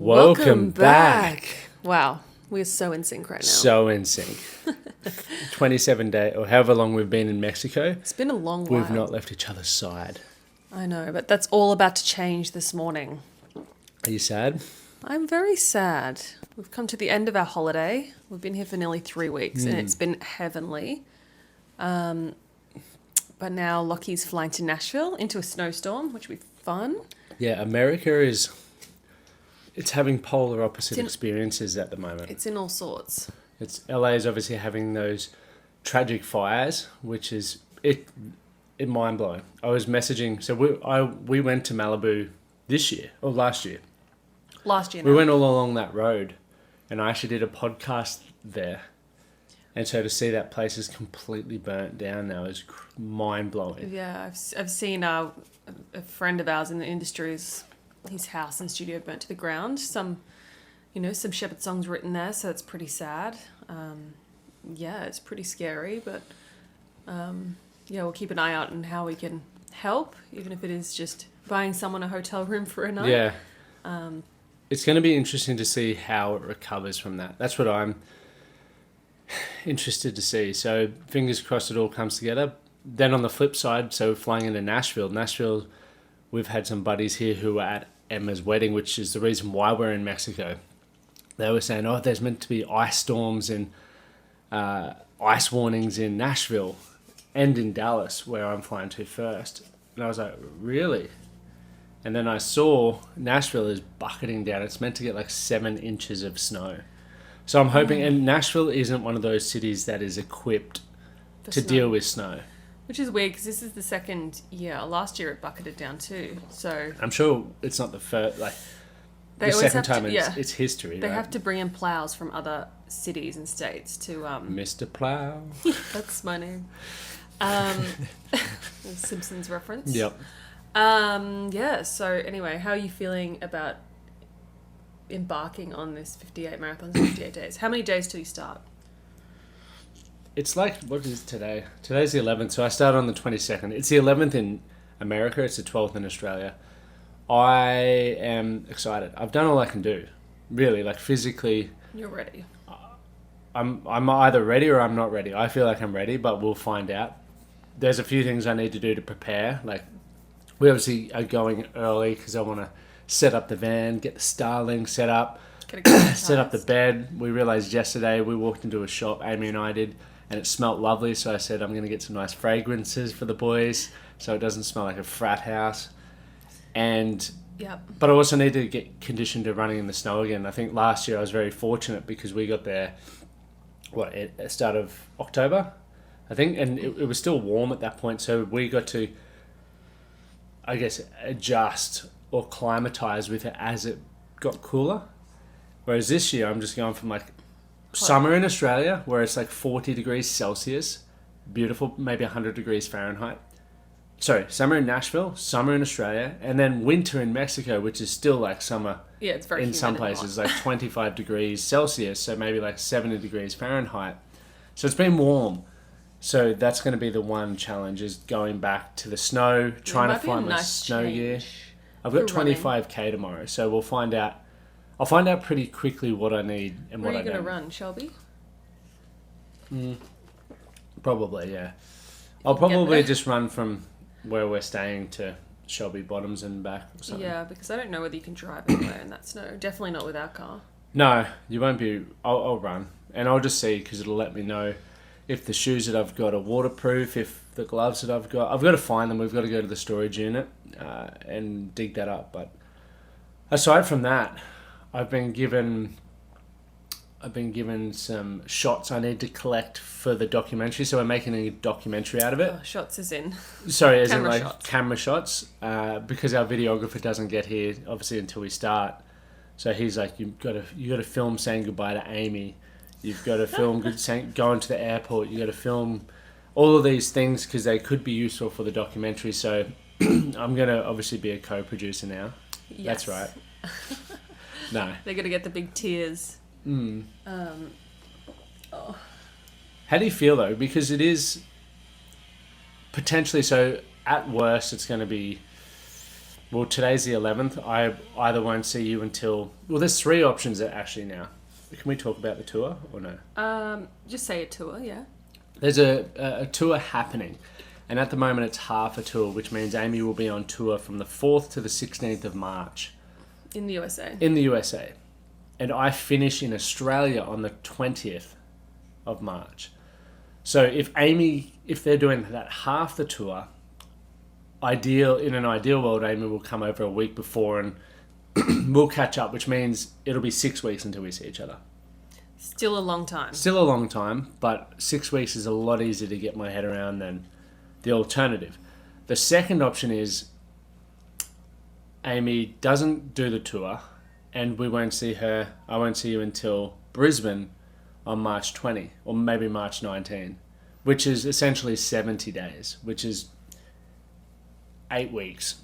Welcome back. Wow, we're so in sync right now. So in sync. 27 days, or however long we've been in Mexico. It's been a long while. We've not left each other's side. I know, but that's all about to change this morning. Are you sad? I'm very sad. We've come to the end of our holiday. We've been here for nearly 3 weeks, and it's been heavenly. But now Lachie's flying to Nashville into a snowstorm, which will be fun. Yeah, America it's having polar opposite experiences at the moment. It's in all sorts. LA is obviously having those tragic fires, which is it mind blowing. I was messaging, so we went to Malibu this year or last year. Last year. We went all along that road, and I actually did a podcast there. And so to see that place is completely burnt down now is mind blowing. Yeah, I've seen a friend of ours in the industry, his house and studio burnt to the ground. Some Shepherd songs written there, so it's pretty sad. Yeah, it's pretty scary, but we'll keep an eye out on how we can help, even if it is just buying someone a hotel room for a night. Yeah. It's going to be interesting to see how it recovers from that. That's what I'm interested to see. So fingers crossed it all comes together. Then on the flip side, so flying into Nashville, we've had some buddies here who were at Emma's wedding, which is the reason why we're in Mexico. They were saying, there's meant to be ice storms and ice warnings in Nashville and in Dallas, where I'm flying to first. And I was like, really? And then I saw Nashville is bucketing down. It's meant to get like 7 inches of snow. So I'm hoping, and Nashville isn't one of those cities that is equipped to deal with snow. Which is weird because this is the second year. Last year it bucketed down too. So I'm sure it's not the first, they the always second have time to, it's history. They right? have to bring in plows from other cities and states to... Mr. Plow. That's my name. Simpsons reference. Yep. So anyway, how are you feeling about embarking on this 58 marathons, 58 days? How many days till you start? It's like, what is today? Today's the 11th, so I started on the 22nd. It's the 11th in America, it's the 12th in Australia. I am excited. I've done all I can do, really, physically. You're ready. I'm either ready or I'm not ready. I feel like I'm ready, but we'll find out. There's a few things I need to do to prepare. We obviously are going early because I want to set up the van, get the Starlink set up, set up the bed. We realized yesterday we walked into a shop, Amy and I did, and it smelled lovely. So I said, I'm going to get some nice fragrances for the boys so it doesn't smell like a frat house. But I also need to get conditioned to running in the snow again. I think last year I was very fortunate because we got there, at the start of October, I think, and it was still warm at that point. So we got to, I guess, adjust or climatize with it as it got cooler. Whereas this year I'm just going from summer in Australia where it's 40 degrees Celsius, beautiful, maybe 100 degrees Fahrenheit. Sorry, summer in Nashville, summer in Australia, and then winter in Mexico, which is still summer. Yeah, it's very in some places, 25 degrees Celsius, so maybe 70 degrees Fahrenheit. So it's been warm. So that's going to be the one challenge, is going back to the snow, trying to find my snow gear. I've got 25k tomorrow, so we'll find out. I'll find out pretty quickly what I need and what I don't. Where are you going to run, Shelby? Probably, yeah. I'll probably just run from where we're staying to Shelby Bottoms and back or something. Yeah, because I don't know whether you can drive anywhere in that snow. Definitely not with our car. No, you won't be. I'll run, and I'll just see, because it'll let me know if the shoes that I've got are waterproof, if the gloves that I've got to find them. We've got to go to the storage unit and dig that up. But aside from that, I've been given some shots I need to collect for the documentary, so we're making a documentary out of it. Shots as in? Sorry, as in camera shots, because our videographer doesn't get here obviously until we start. So he's like, you got to film saying goodbye to Amy. You've got to film going to the airport. You got to film all of these things because they could be useful for the documentary. So I'm going to obviously be a co-producer now. Yes. That's right. No. They're going to get the big tears. How do you feel though? Because it is potentially, so at worst it's going to be Well, today's the 11th. I either won't see you until... Well, there's 3 options actually now. Can we talk about the tour or no? Just say a tour, yeah. There's a tour happening. And at the moment, it's half a tour, which means Amy will be on tour from the 4th to the 16th of March. In the USA. In the USA. And I finish in Australia on the 20th of March. So if they're doing that half the tour, in an ideal world, Amy will come over a week before and we'll catch up, which means it'll be 6 weeks until we see each other. Still a long time. Still a long time, but 6 weeks is a lot easier to get my head around than the alternative. The second option is Amy doesn't do the tour and I won't see you until Brisbane on March 20 or maybe March 19, which is essentially 70 days, which is 8 weeks.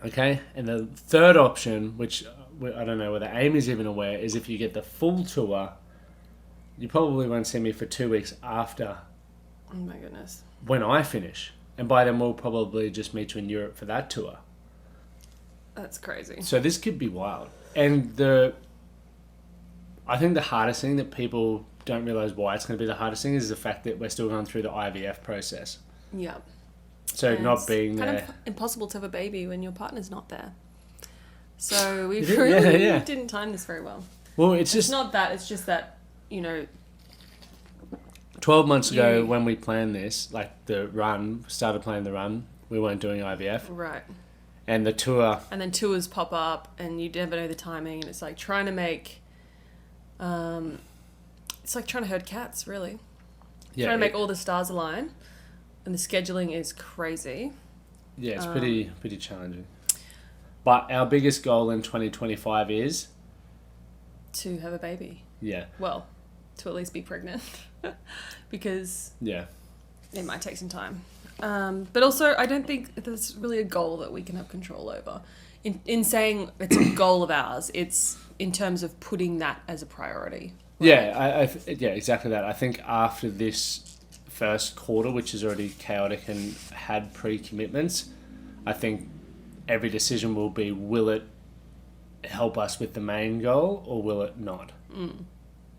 Okay? And the third option, which I don't know whether Amy's even aware, is if you get the full tour, you probably won't see me for 2 weeks after. Oh my goodness. When I finish. And by then we'll probably just meet you in Europe for that tour. That's crazy. So this could be wild. And I think the hardest thing that people don't realise why it's going to be the hardest thing is the fact that we're still going through the IVF process. Yeah. So And not being it's kind there. of impossible to have a baby when your partner's not there. So we Yeah, really yeah. didn't time this very well. Well, it's It's just not that, it's just that, 12 months ago when we planned this, like started playing the run, we weren't doing IVF. right. And the tour, And then tours pop up and you never know the timing, and it's like trying to make it's like trying to herd cats, really. Trying to make all the stars align, and the scheduling is crazy. Yeah, it's pretty challenging. But our biggest goal in 2025 is To have a baby. yeah. Well, to at least be pregnant. Because Yeah. it might take some time. But also, I don't think there's really a goal that we can have control over. In saying it's a goal of ours, it's in terms of putting that as a priority. Yeah, yeah, exactly that. I think after this first quarter, which is already chaotic and had pre-commitments, I think every decision will be, will it help us with the main goal or will it not?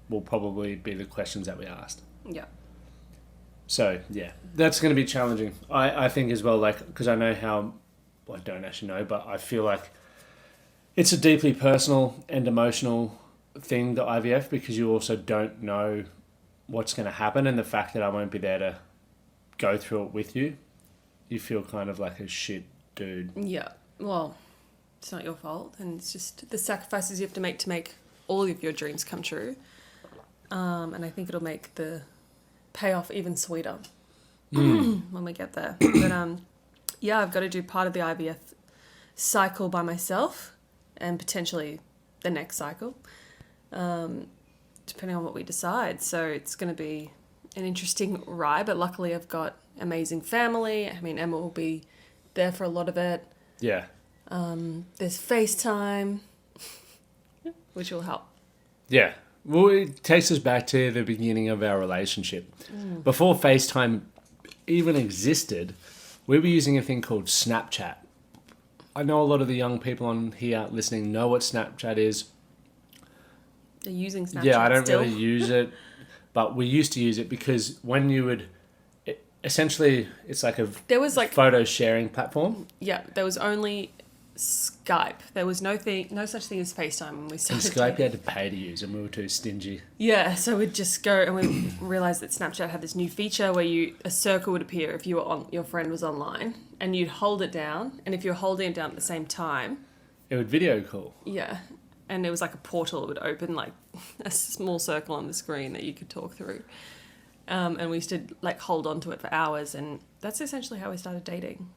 Will probably be the questions that we asked. Yeah. So, yeah, that's going to be challenging. I think as well, like, because I know how, well, I don't actually know, but I feel like it's a deeply personal and emotional thing, the IVF, because you also don't know what's going to happen, and the fact that I won't be there to go through it with you, you feel kind of like a shit dude. Yeah. Well, it's not your fault, and it's just the sacrifices you have to make all of your dreams come true. And I think it'll make the payoff even sweeter when we get there. But yeah, I've got to do part of the IVF cycle by myself, and potentially the next cycle, depending on what we decide. So it's going to be an interesting ride, but luckily I've got amazing family. I mean, Emma will be there for a lot of it. Yeah. There's FaceTime, which will help. Yeah. Well, it takes us back to the beginning of our relationship. Before FaceTime even existed, we were using a thing called Snapchat. I know a lot of the young people on here listening know what Snapchat is. They're using Snapchat Yeah, I don't still. really use it, but we used to use it because when you would... essentially, it's like a photo sharing platform. Yeah, there was only Skype. There was no such thing as FaceTime when we And started. Skype you had to pay to use, and we were too stingy. Yeah, so we'd just go, and we realised that Snapchat had this new feature where a circle would appear if your friend was online, and you'd hold it down, and if you're holding it down at the same time, It would video call. yeah, and it was like a portal. It would open like a small circle on the screen that you could talk through. And we used to like hold on to it for hours, and that's essentially how we started dating.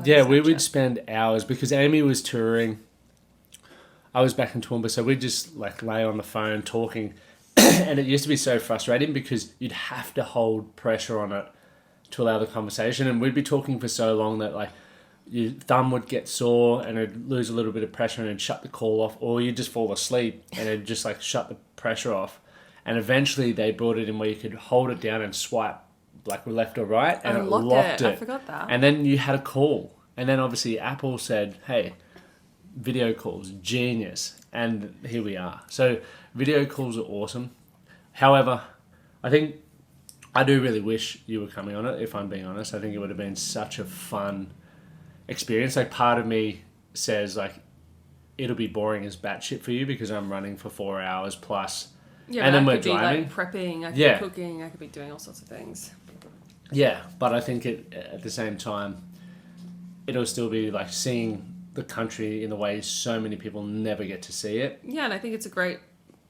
Yeah, we Snapchat. would spend hours because Amy was touring. I was back in Toowoomba, so we'd just like lay on the phone talking, and it used to be so frustrating because you'd have to hold pressure on it to allow the conversation, and we'd be talking for so long that like your thumb would get sore and it'd lose a little bit of pressure and it'd shut the call off, or you'd just fall asleep and it'd just like shut the pressure off. And eventually they brought it in where you could hold it down and swipe like left or right, and it locked it. I forgot that. And then you had a call. And then obviously Apple said, hey, video calls, genius. And here we are. So video calls are awesome. However, I think I do really wish you were coming on it, if I'm being honest. I think it would have been such a fun experience. Like, part of me says, like, it'll be boring as batshit for you because I'm running for 4 hours plus. Yeah, and then I we're could be driving. like prepping, I could be cooking, I could be doing all sorts of things. Yeah, but I think at the same time, it'll still be like seeing the country in the way so many people never get to see it. Yeah, and I think it's a great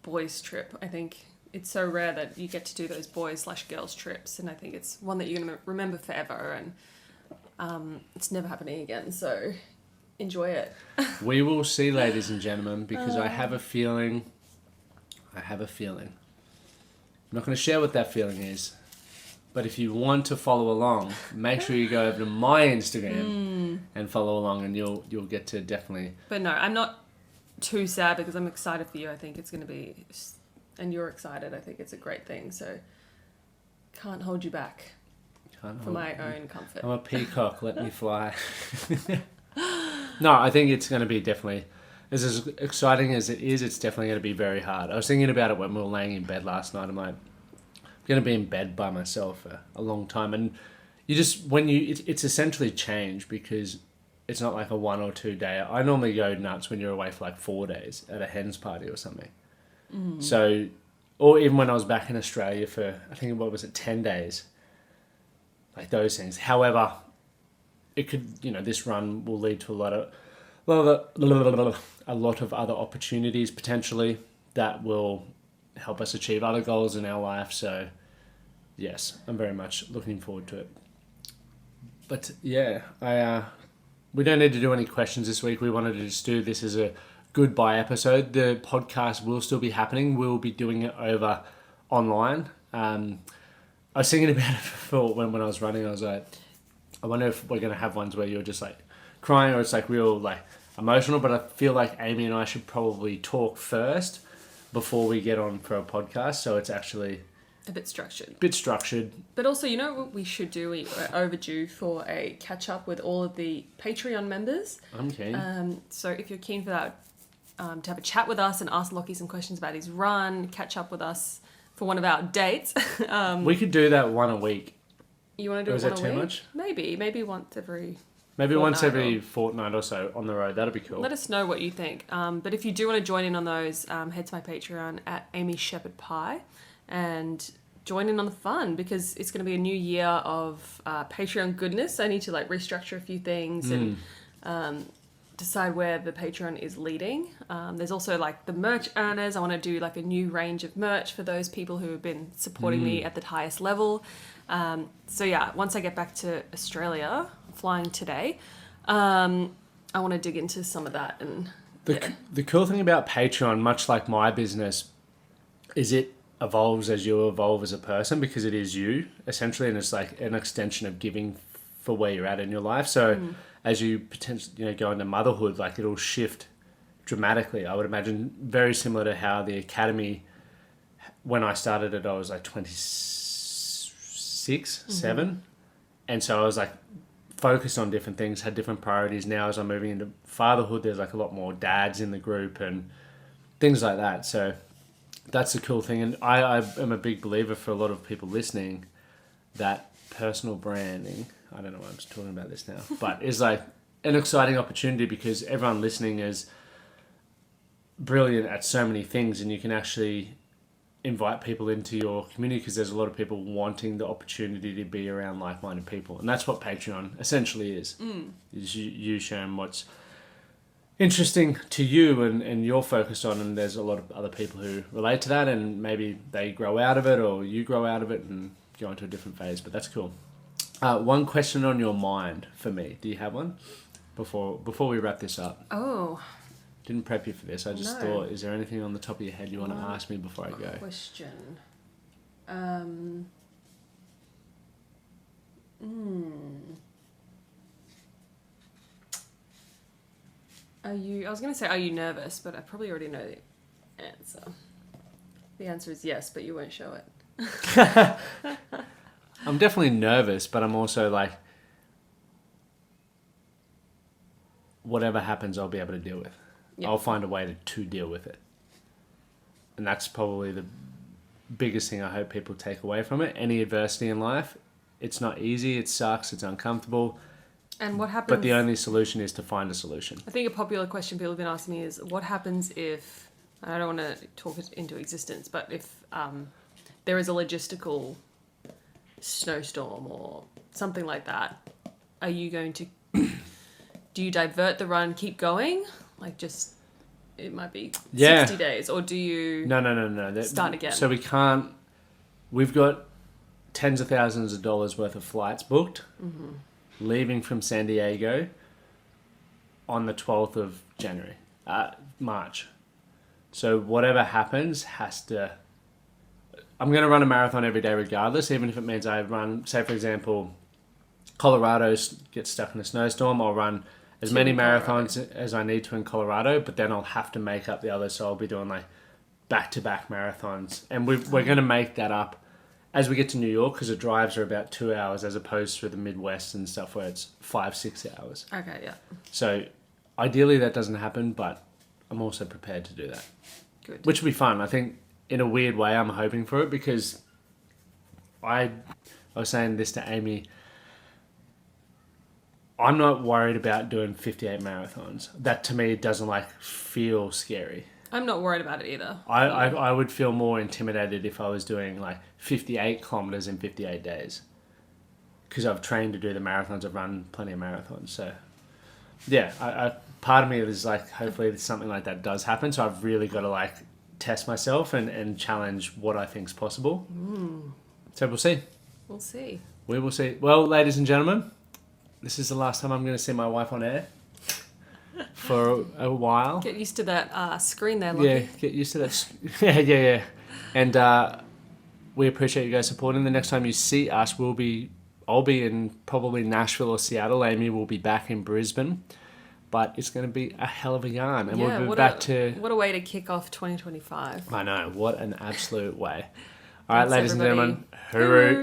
boys trip. I think it's so rare that you get to do those boys/girls trips, and I think it's one that you're going to remember forever, and it's never happening again, so enjoy it. We will see, ladies and gentlemen, because I have a feeling. I'm not going to share what that feeling is, but if you want to follow along, make sure you go over to my Instagram and follow along, and you'll get to definitely. But no, I'm not too sad because I'm excited for you. I think it's going to be, and you're excited. I think it's a great thing. So can't hold you back for my own comfort. I'm a peacock. Let me fly. No, I think it's going to be definitely. As exciting as it is, it's definitely going to be very hard. I was thinking about it when we were laying in bed last night. I'm like, I'm going to be in bed by myself for a long time. And you just, it's essentially changed because it's not like a 1 or 2 day. I normally go nuts when you're away for like 4 days at a hen's party or something. So, or even when I was back in Australia for, I think, 10 days? Like those things. However, it could, this run will lead to a lot of other opportunities potentially that will help us achieve other goals in our life. So yes, I'm very much looking forward to it. But yeah, we don't need to do any questions this week. We wanted to just do this as a goodbye episode. The podcast will still be happening. We'll be doing it over online. I was thinking about it before when I was running. I was like, I wonder if we're going to have ones where you're just like crying or it's like real like emotional, but I feel like Amy and I should probably talk first before we get on for a podcast, so it's actually a bit structured. But also, you know what we should do? We're overdue for a catch up with all of the Patreon members. I'm keen. So if you're keen for that, to have a chat with us and ask Lachie some questions about his run, catch up with us for one of our dates. We could do that one a week. You want to do or it is one that a too week? much? Maybe once every. Maybe once every fortnight or so on the road. That'd be cool. Let us know what you think. But if you do want to join in on those, head to my Patreon at Amy Shepherd Pie and join in on the fun because it's going to be a new year of Patreon goodness. I need to like restructure a few things and decide where the Patreon is leading. There's also like the merch earners. I want to do like a new range of merch for those people who have been supporting me at the highest level. So yeah, once I get back to Australia, flying today, I want to dig into some of that. And the cool thing about Patreon, much like my business, is it evolves as you evolve as a person because it is you essentially, and it's like an extension of giving for where you're at in your life. So as you potentially go into motherhood, like it'll shift dramatically. I would imagine very similar to how the academy, when I started it, I was like 26, 7, and so I was like focused on different things, had different priorities. Now as I'm moving into fatherhood, there's like a lot more dads in the group and things like that. So that's the cool thing. And I am a big believer for a lot of people listening that personal branding, I don't know why I'm just talking about this now, but is like an exciting opportunity because everyone listening is brilliant at so many things and you can actually invite people into your community because there's a lot of people wanting the opportunity to be around like-minded people. And that's what Patreon essentially is you sharing what's interesting to you and you're focused on, and there's a lot of other people who relate to that and maybe they grow out of it or you grow out of it and go into a different phase, but that's cool. One question on your mind for me. Do you have one before we wrap this up? Oh. Didn't prep you for this. I just thought, is there anything on the top of your head you want to ask me before I go? Question. I was going to say, are you nervous? But I probably already know the answer. The answer is yes, but you won't show it. I'm definitely nervous, but I'm also like, whatever happens, I'll be able to deal with. Yeah. I'll find a way to deal with it. And that's probably the biggest thing I hope people take away from it. Any adversity in life, it's not easy, it sucks, it's uncomfortable. And what happens... But the only solution is to find a solution. I think a popular question people have been asking me is, what happens if... I don't want to talk it into existence, but if there is a logistical snowstorm or something like that, are you going to... do you divert the run, keep going? Like just... It might be 60 days, or do you... No. Start again? So we can't... We've got tens of thousands of dollars worth of flights booked, leaving from San Diego on the 12th of January, March. So whatever happens has to... I'm going to run a marathon every day regardless, even if it means I run, say for example, Colorado gets stuck in a snowstorm, I'll run as many marathons as I need to in Colorado, but then I'll have to make up the others, so I'll be doing like back-to-back marathons. And we're going to make that up as we get to New York, because the drives are about 2 hours as opposed to the Midwest and stuff where it's 5-6 hours. Okay, yeah. So ideally that doesn't happen, but I'm also prepared to do that. Good. Which will be fun. I think in a weird way I'm hoping for it, because I was saying this to Amy, I'm not worried about doing 58 marathons. That to me doesn't feel scary. I'm not worried about it either. I would feel more intimidated if I was doing 58 kilometers in 58 days, because I've trained to do the marathons. I've run plenty of marathons. So yeah, I part of me is hopefully something like that does happen. So I've really got to test myself and challenge what I think is possible. So we'll see. We'll see. We will see. Well, ladies and gentlemen, this is the last time I'm going to see my wife on air for a while. Get used to that screen there, Lachie. Yeah, get used to that. Yeah. And we appreciate you guys supporting. The next time you see us, I'll be in probably Nashville or Seattle. Amy will be back in Brisbane. But it's going to be a hell of a yarn. And we'll be back to... What a way to kick off 2025. I know. What an absolute way. All right, ladies everybody. and gentlemen. Hooroo.